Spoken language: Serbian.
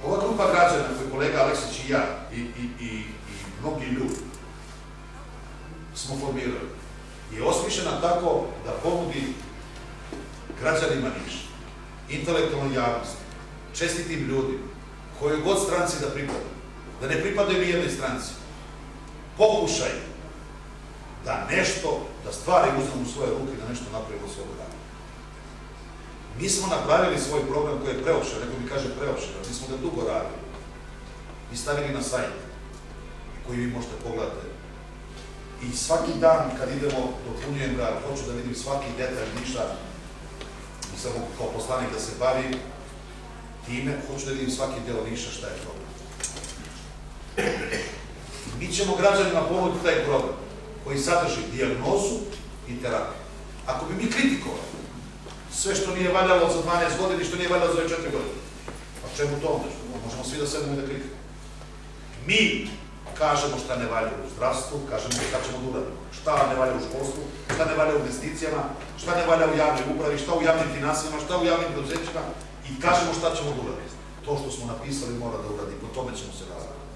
Ova grupa građana koju kolega Aleksić i ja i mnogi ljudi smo formirali je osmišljena tako da ponudi građanima Niša, intelektualnoj javnosti, čestitim ljudima, kojoj god stranci da pripadaju, da ne pripadaju ni jednoj stranci, pokušaj da nešto, da stvari uzmemo u svoje ruke i da nešto napravimo svog dana. Mi smo napravili svoj program koji je preopšen, neko mi kaže preopšen, mi smo ga dugo radili i stavili na sajt koji vi možete pogledati. I svaki dan kad idemo, dopunjujem ga, hoću da vidim svaki detalj Niša, nisam mogu kao poslanik da se bavim time, hoću da vidim svaki deo Niša šta je problem. Mi ćemo građanima ponuditi taj program koji sadrži dijagnozu i terapiju. Ako bi mi kritikovali sve što nije valjalo za 12 godina i što nije valjalo za 4 godine, pa čemu to onda? Možemo svi da sedemo i da kritikujemo. Mi kažemo šta ne valja u zdravstvu, kažemo šta ćemo da uradimo, šta ne valja u školstvu, šta ne valja u investicijama, šta ne valja u javnoj upravi, šta u javnim finansijama, šta u javnim preduzećima i kažemo šta ćemo da uradimo. To što smo napisali mora da uradimo, po tome ćemo se razvati.